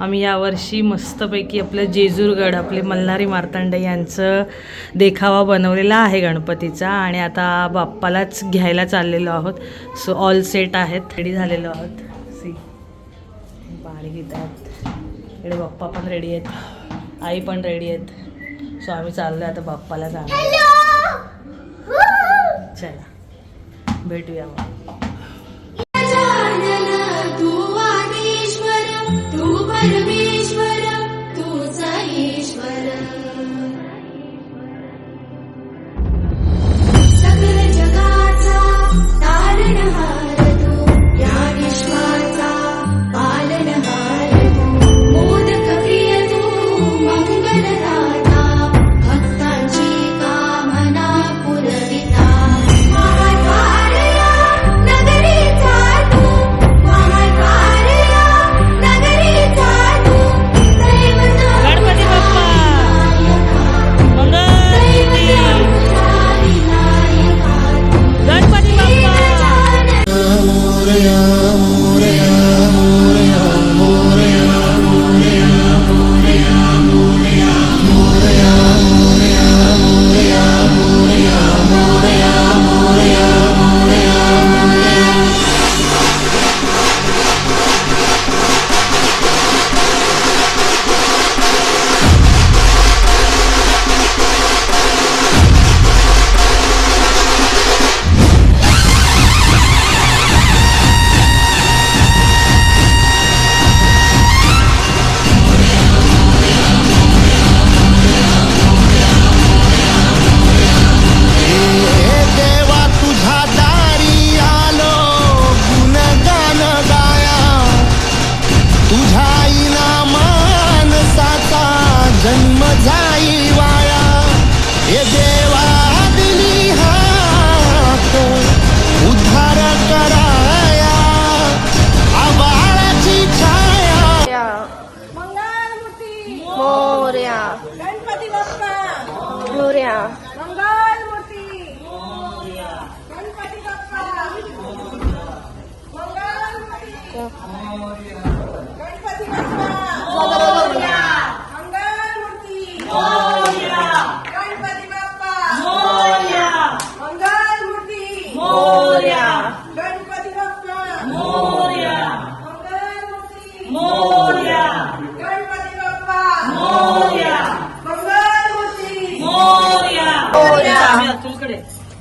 आम्ही यावर्षी मस्तपैकी आपलं जेजूरगड आपले मल्हारी मार्तंड यांचं देखावा बनवलेला आहे गणपतीचा आणि आता बाप्पालाच घ्यायला चाललेलो आहोत. सो ऑल सेट आहेत, रेडी झालेलो आहोत. सी पाणी घेतात, इकडे बाप्पा पण रेडी आहेत, आई पण रेडी आहेत. सो आम्ही चाललो आता बाप्पाला जाणार. चला भेटूया मग.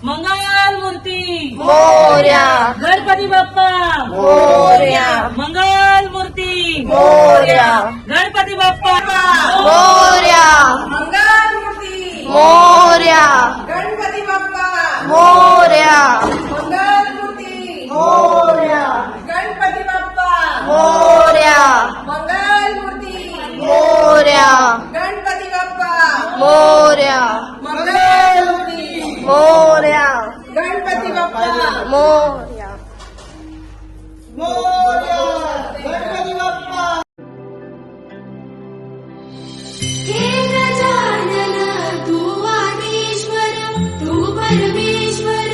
मंगल मूर्ती मोरया, गणपती बाप्पा मोरया, मंगल मूर्ती मोरया, गणपती बाप्पा मोरया, मंगल मूर्ती मोरया, गणपती बाप्पा मोरया, मंगल मूर्ती मोरया, गणपती बाप्पा मोरया, मंगल मूर्ती मोरया, गणपती बाप्पा मोरया, मंगल मूर्ती मोरया, गणपती बाप्पा मोरया, मोरया, गणपती बाप्पा. हे गजानन तू आदिश्वर, तू परमेश्वर,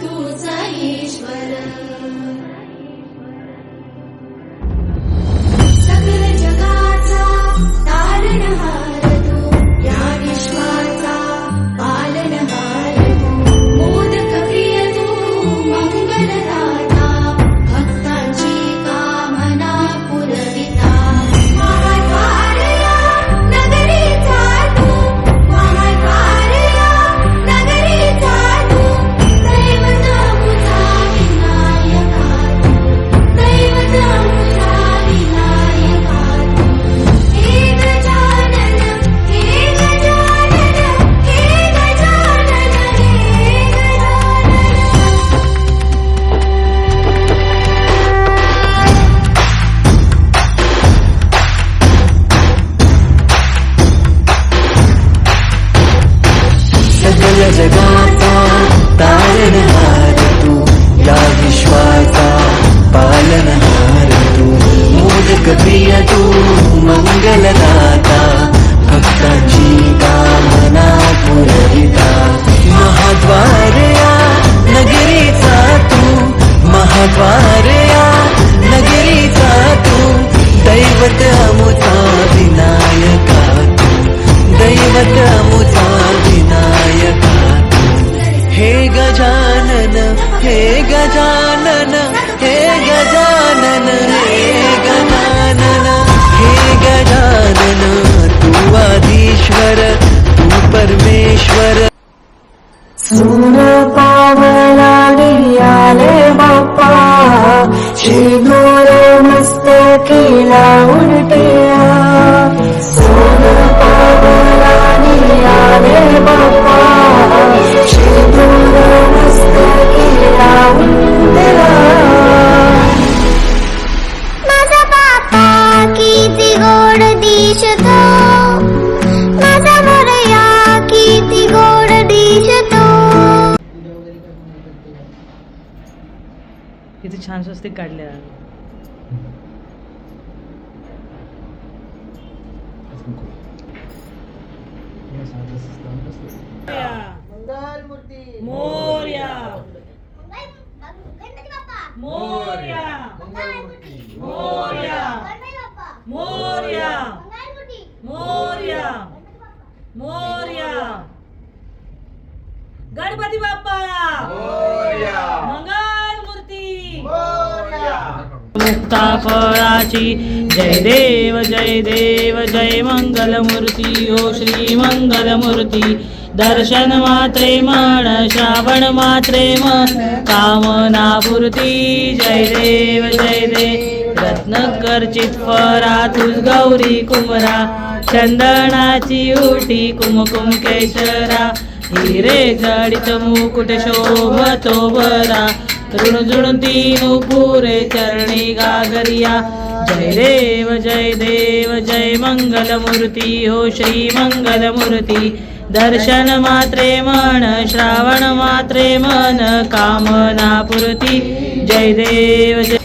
तूच ईश्वर. सकल जगाचा तारणहार तू, या विश्वाचा पालनहार तू, मोदक प्रिय तू, मंगलदाता, भक्तांची कामना पुरविता. महाद्वारया नगरीचा तू, महाद्वारया नगरीचा तू, दैवत मुझा विनायका तू, दैवत मुझा विनायका तू. हे गजानन, हे गजानन, हे गजानन, हे गजानन. सकल जगाचा तारणहार तू, या विश्वाचा पालनहार तू, मोदक प्रिय तू, मंगलदाता, भक्तांची कामना पुरविता. महाद्वारया नगरीचा तू, महाद्वारया नगरीचा तू, दैवत अमुता विनायका तू, दैवत अमुता विनायका तू. हे गजानन हे गजानन हे गजानन हे गजानन हे गजानन, तू आदिश्वर तू परमेश्वर. सून पावलाडी आले बाप्पा, श्री घोर मस्तकीला उलटिया. सून पावलाडी आले बाप्पा, श्री घोर मस्तकीला उलटिया. माझा बाप्पा किती गोड दिसतो, माझा मोरया किती गोड दिसतो. किती छान स्वस्तिक काढले आहे. मोरया गणपती बाप्पा मोरया मंगलमूर्ती मोरया गणपती बाप्पा मोरया मंगलमूर्ती मोरया मोरया. गणपती बाप्पा मंगलमूर्ती मुक्ता फळाची जय देव जय मंगलमूर्ती ओ श्री मंगलमूर्ती. दर्शन मात्रे मन श्रावण मात्रे मन कामनापूर्ती. जय देव रत्नकर्चित फरा तुझ गौरी कुमरा. चंदनाची उटी कुमकुम केशरा. हिरे जडित मुकुट शोभतो बरा. ऋण तीनु पुरे चरणी गागरिया. जय देव जय मंगलमूर्ती हो श्री मंगलमूर्ती. दर्शन मात्रे मन श्रावण मात्रे मन कामनापूर्ती. जय देव जय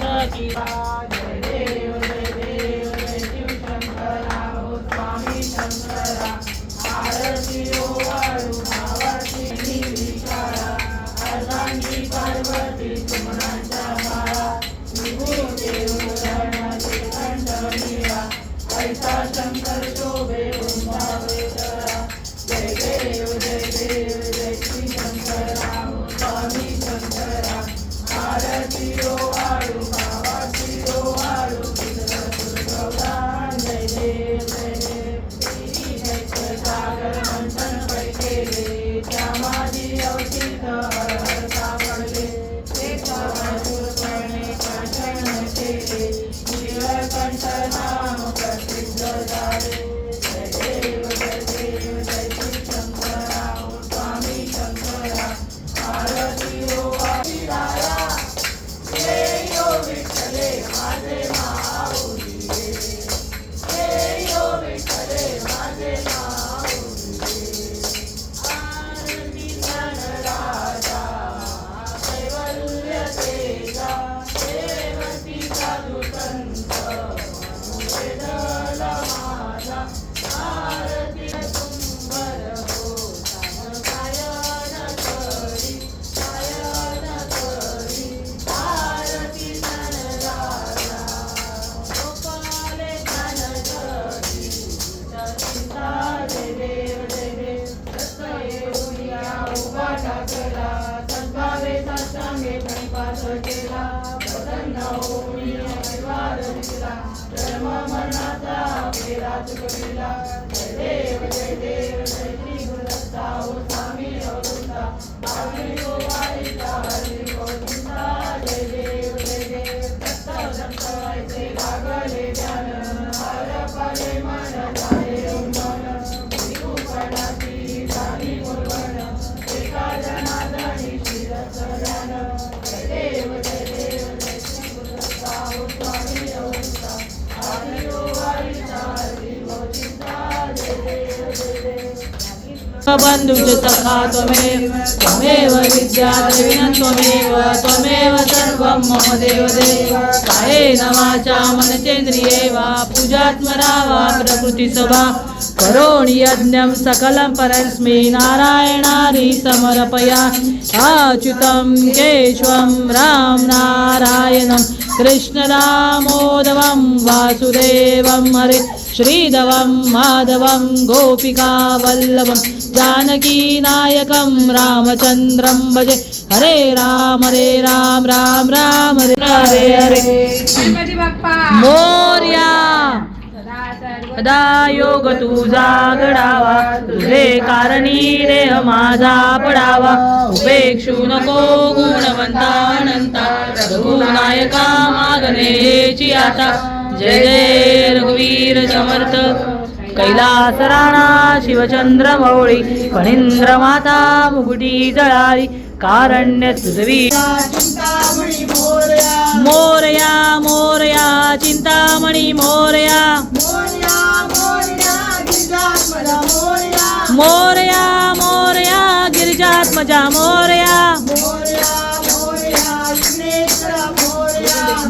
बन्धुश्च सखा त्वमेव त्वमेव विद्याद्रविणं त्वमेव सर्वं मम देवदेव कायेन वाचा मनसेन्द्रिये वा पूजात्मना वा प्रकृतिसभा करोमि यज्ञं सकलं परस्मै नारायणानि समर्पया अच्युतं केशवं राम नारायणं कृष्णदामोदरं वासुदेवं हरे श्रीधवं माधवं गोपिकावल्लभं जानकीनायकं रामचन्द्रं भजे हरे राम राम राम हरे हरे मोरया सदा योग तुझा घडावा तुझे कारणी देह माझा पडावा उपेक्षू नको गुणवंता अनंता रघुनायका मागणेची आता जय जय रघुवीर समर्थ कैलास राणा शिवचंद्र मौळी फणींद्र माता मुकुटी जळाली कारण्य तुझवी मोरया मोरया चिंतामणी मोरया मोरया मोरया गिरिजात्मजा मोरया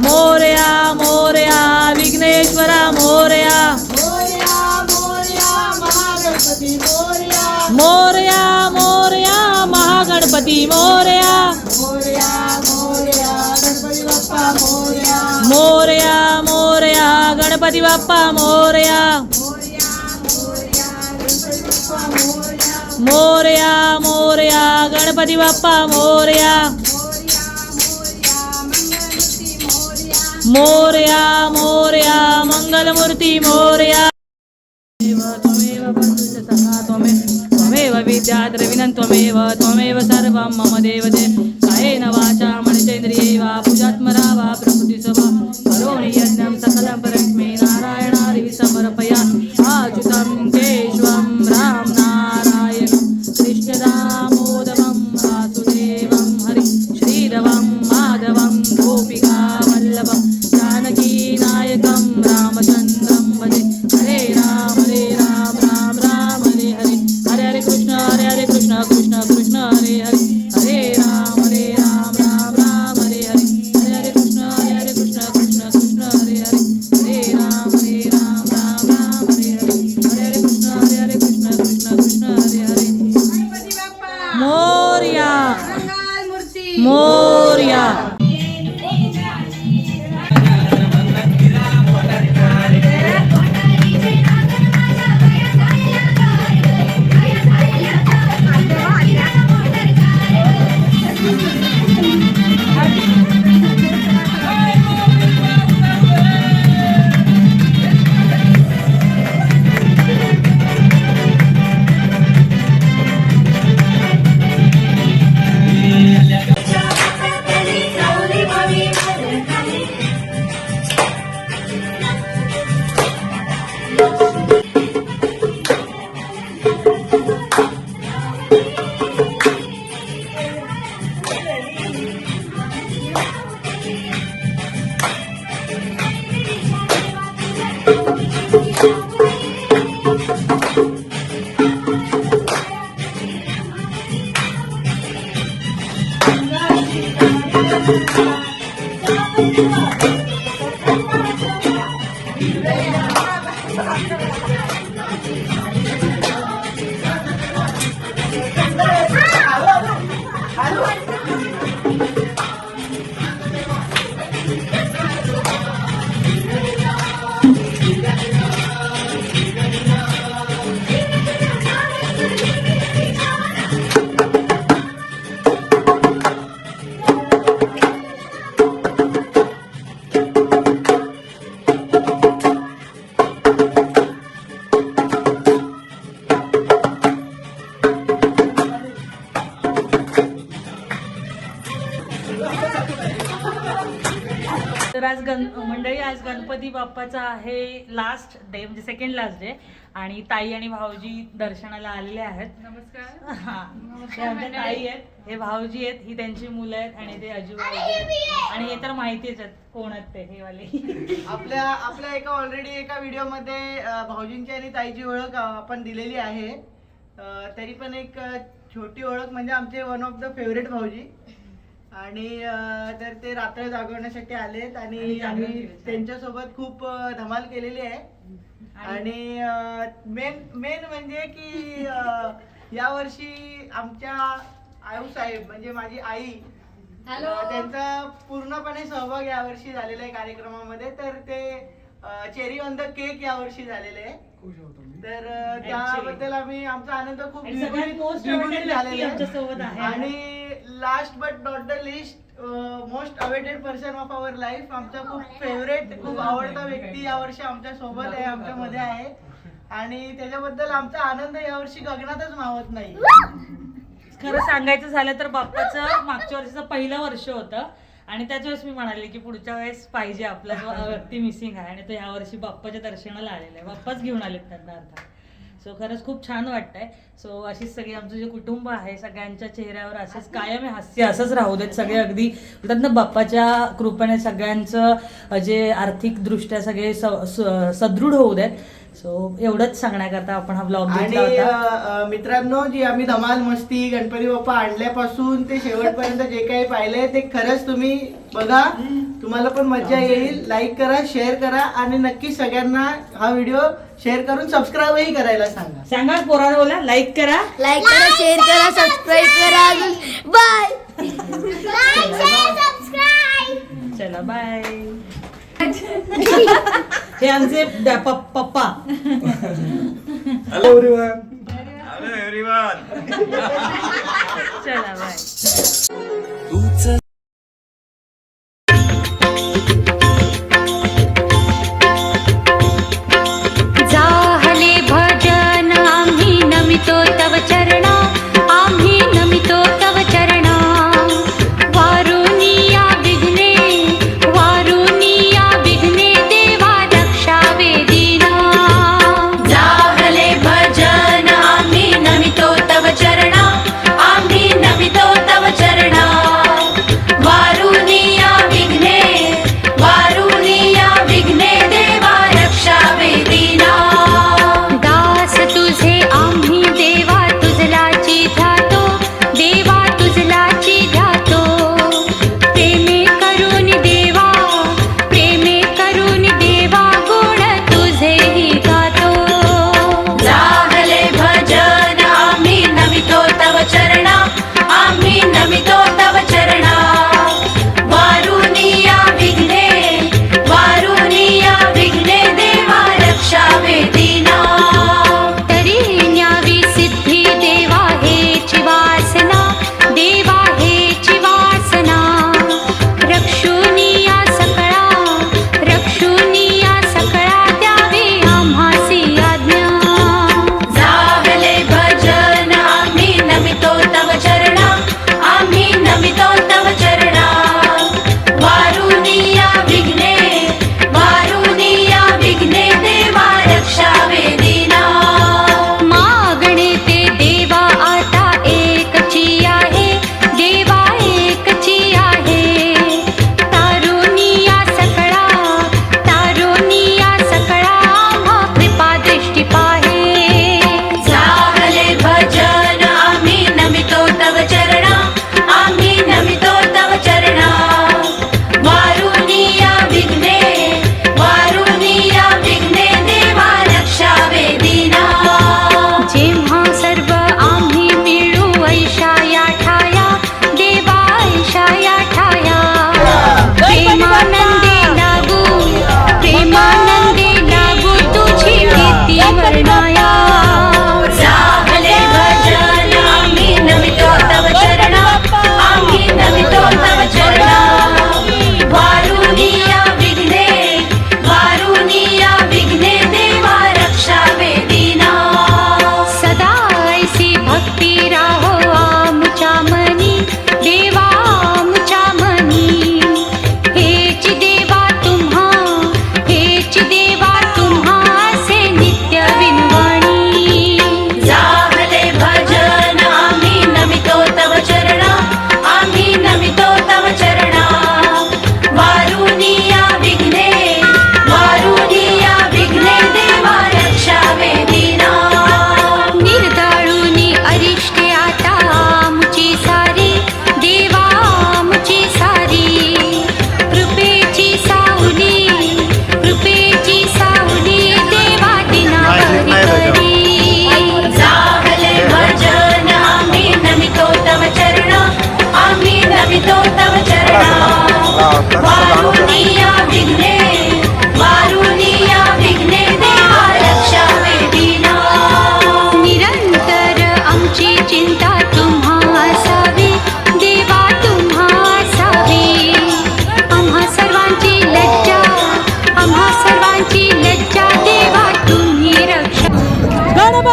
मोरया मोरया विघ्नेश्वरा मोरया मोरया मोरया महागणपती मोरया मोरया मोरया गणपती बाप्पा मोरया मोरया मोरया गणपती बाप्पा मोरया मोरया मोरया मंगलमूर्ती मोरया त्वमेव विद्याद्रविणं त्वमेव सर्वं मम देवदेव कायेन वाचा मनसेन्द्रिये वा पूजात्मना वा प्रकृतिसभा करोमि यज्ञं सकलं परस्मै नारायणारि समर्पया अच्युतं केशवं राम नारायणं कृष्णदामोदरं वासुदेवं हरि श्रीधवं माधवं गोपिकावल्लभं जानकीनायकं रामचन्द्रं भजे हरे राम राम राम हरे हरे हरे हरे कृष्ण कृष्ण कृष्ण हरे हरे हरे राम राम हरे हरे हरे हरे कृष्ण कृष्ण कृष्ण हरे हरे हरे राम राम हरे हरे हरे हरे कृष्ण कृष्ण कृष्ण हरे हरे मोरया मोरया तर आज मंडळी आज गणपती बाप्पाचा आहे लास्ट डे म्हणजे सेकंड लास्ट डे आणि ताई आणि भाऊजी दर्शनाला आलेले आहेत. नमस्कार. हा हे आमच्या ताई आहेत, हे भाऊजी आहेत, ही त्यांची मुलं आहेत आणि ते अजू आणि हे तर माहितीच आहेत कोण आहेत ते हे वाले. आपल्या एका ऑलरेडी एका व्हिडिओ मध्ये भाऊजींची आणि ताईची ओळख आपण दिलेली आहे. तरी पण एक छोटी ओळख म्हणजे आमचे वन ऑफ द फेवरेट भाऊजी. आणि तर ते रात्र जागवण्यासाठी आलेत आणि आम्ही त्यांच्यासोबत खूप धमाल केलेली आहे. आणि मेन म्हणजे की यावर्षी आमच्या आऊसाहेब म्हणजे माझी आई त्यांचा पूर्णपणे सहभाग यावर्षी झालेला आहे कार्यक्रमामध्ये. तर ते चेरी ऑन द केक यावर्षी झालेले आहे. तर त्याबद्दल आम्ही आमचा आनंद खूप द्विगुणित झालेला आहे. आणि last but not the least most awaited person of our life, आमचा खूप फेवरेट खूप आवडता व्यक्ती यावर्षी आमच्या सोबत आहे, आमच्यामध्ये आहे. आणि त्याच्याबद्दल आमचा आनंद यावर्षी गगनातच मावत नाही. खरं सांगायचं झालं तर बाप्पाचं मागच्या वर्षीचं पहिलं वर्ष होतं आणि त्याच वेळेस मी म्हणाले की पुढच्या वेळेस पाहिजे आपला जो व्यक्ती मिसिंग आहे. आणि तो ह्या वर्षी बाप्पाच्या दर्शनाला आलेला आहे. बाप्पाच घेऊन आलेत त्यांना अर्थात. सो खरंच खूप छान वाटतंय. सो अशीच सगळी आमचं जे कुटुंब आहे सगळ्यांच्या चेहऱ्यावर असंच कायम हे हास्य असंच राहू देत. सगळे अगदी बोलतात ना बाप्पाच्या कृपेने सगळ्यांचं जे आर्थिकदृष्ट्या सगळे सदृढ होऊ देत. सो एवढंच सांगण्याकरता आपण हा ब्लॉग घेतला होता. आणि मित्रांनो, जी आम्ही धमाल मस्ती गणपती बाप्पा आणल्यापासून ते शेवटपर्यंत जे काही पाहिलंय ते खरंच तुम्ही बघा, तुम्हाला पण मजा येईल. लाईक करा, शेअर करा आणि नक्की सगळ्यांना हा व्हिडिओ शेअर करून सबस्क्राईबही करायला सांगा. सांगा पोरांनो, बोला लाईक करा, शेअर करा, सबस्क्राईब करा. बाय. सबस्क्राईब. चला बाय. हे आमचे पप्पा. Hello everyone. Hello everyone. चला बाय. तूच जाहले भजन आम्ही नमितो तव चरणा, आम्ही नमितो तव चरणा. वारुनिया विघ्ने, वारुनिया विघ्ने देवा रक्षावे दीना. जाहले भजन आम्ही नमितो तव चरणा, आम्ही नमितो तव चरणा.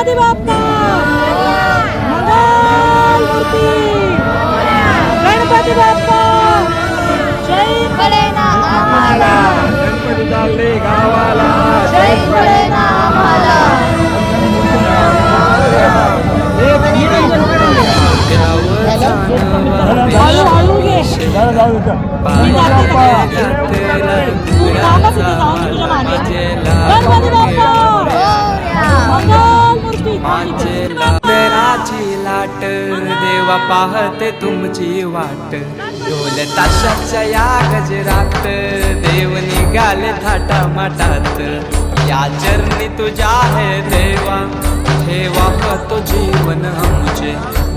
गणपती बाप्पा मंगलमूर्ती गणपती बाप्पा जय कळेना आम्हाला गणपती चालले गावाला जय कळेना आम्हाला हळू घे मी जाते ना. तू थांबा तिथे जाऊन तुझ्या मागे. गणपती बाप्पा मंगलमूर्ती मंदिराची लाट देवा पाहते तुमची वाट ढोल ताशाच्या या गजरात देव निघाले थाटा माटात या चरणी तुझ्या आहे देवा ठेवा तो जीवन आमचे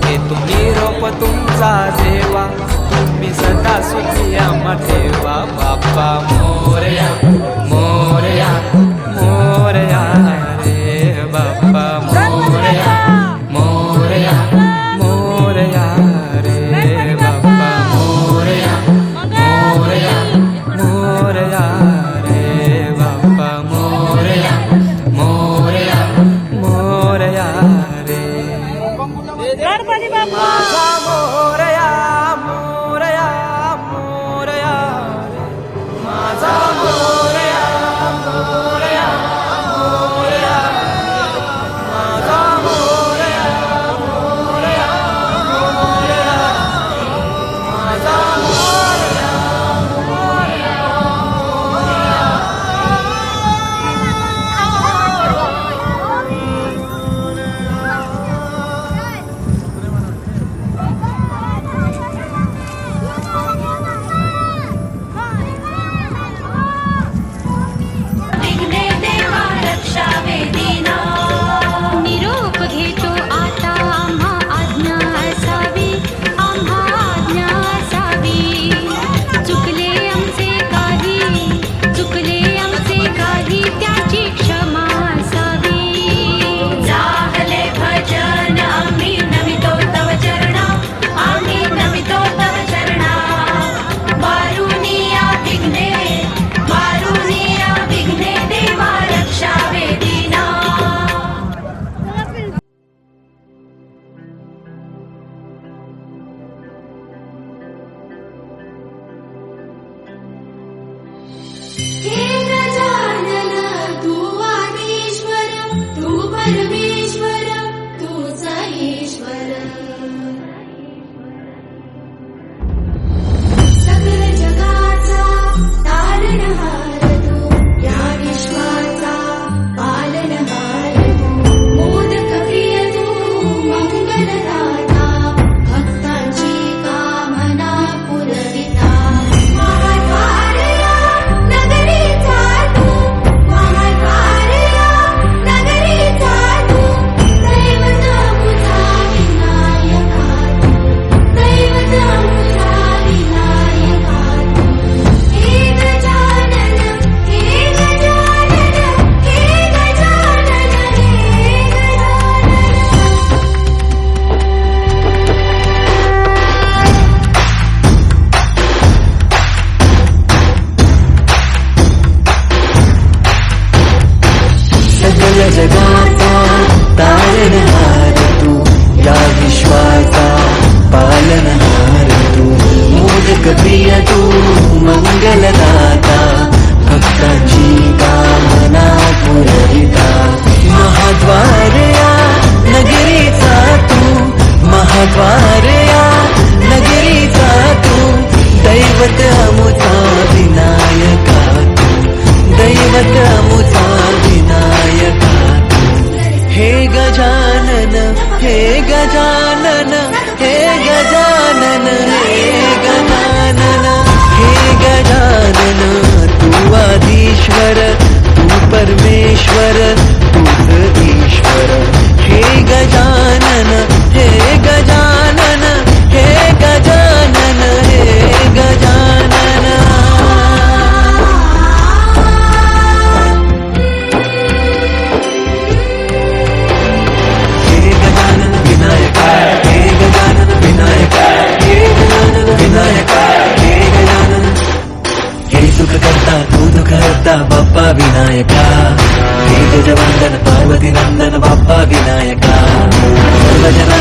हे तुम्ही रोप तुमचा देवा तुम्ही सदा सुखी आम्हा ठेवा बाप्पा मोरया मोरया मोरया रे बाप्पा मोरया मोरया मोरया रे बाप्पा मोरया मोरया मोरया रे बाप्पा मोरया मोरया मोरया रे गणपती बाप्पा मोरया मोरया मोरया माझा मोरया मोरया मोरया माझा मोरया मोरया मोरया माझा मोरया विघ्ने देवा रक्षावे दीना निरोप घेतो आता आम्हा आज्ञा असावी आम्हा आज्ञा असावी चुकले आमचे काही त्याची क्षमा असावी जाहले भजन आम्ही नमितो तव चरणा आम्ही नमितो तव चरणा वारुनिया विघ्ने देवा रक्षावे दीना हे गजानन तू आदिश्वर तू परमेश्वर तूच ईश्वर सकल जगाचा तारणहार तू या विश्वाचा पालनहार तू मोदक प्रिय तू मंगलदाता भक्तांची कामना पुरविता महाद्वारया नगरीचा तू महाद्वारया नगरीचा तू दैवत मुझा विनायका तू दैवत मुझा विनायका तू हे गजानन हे गजानन हे गजानन हे गजानन सकल जगाचा तारणहार तू या विश्वाचा पालनहार तू मोदक प्रिय तू मंगलदाता भक्तांची कामना पुरविता महाद्वारया नगरीचा तू महाद्वारया नगरीचा तू दैवत अमुता विनायका तू दैवत अमुता विनायका तू हे गजानन हे गजानन हे गजानन हे गजानन हे गजानन तू आदिश्वर तू परमेश्वर तूच ईश्वर हे गजानन हे गजानन हे गजानन हे गजानन हे गजानन विनायका हे गजानन विनायका हे गजानन विनायका हे गजानन हे सुख करता तू दुःख हरता बाप्पा विनायका हे गजवंदन पाल गणपती नंदन बाप्पा विनायका सर्वजना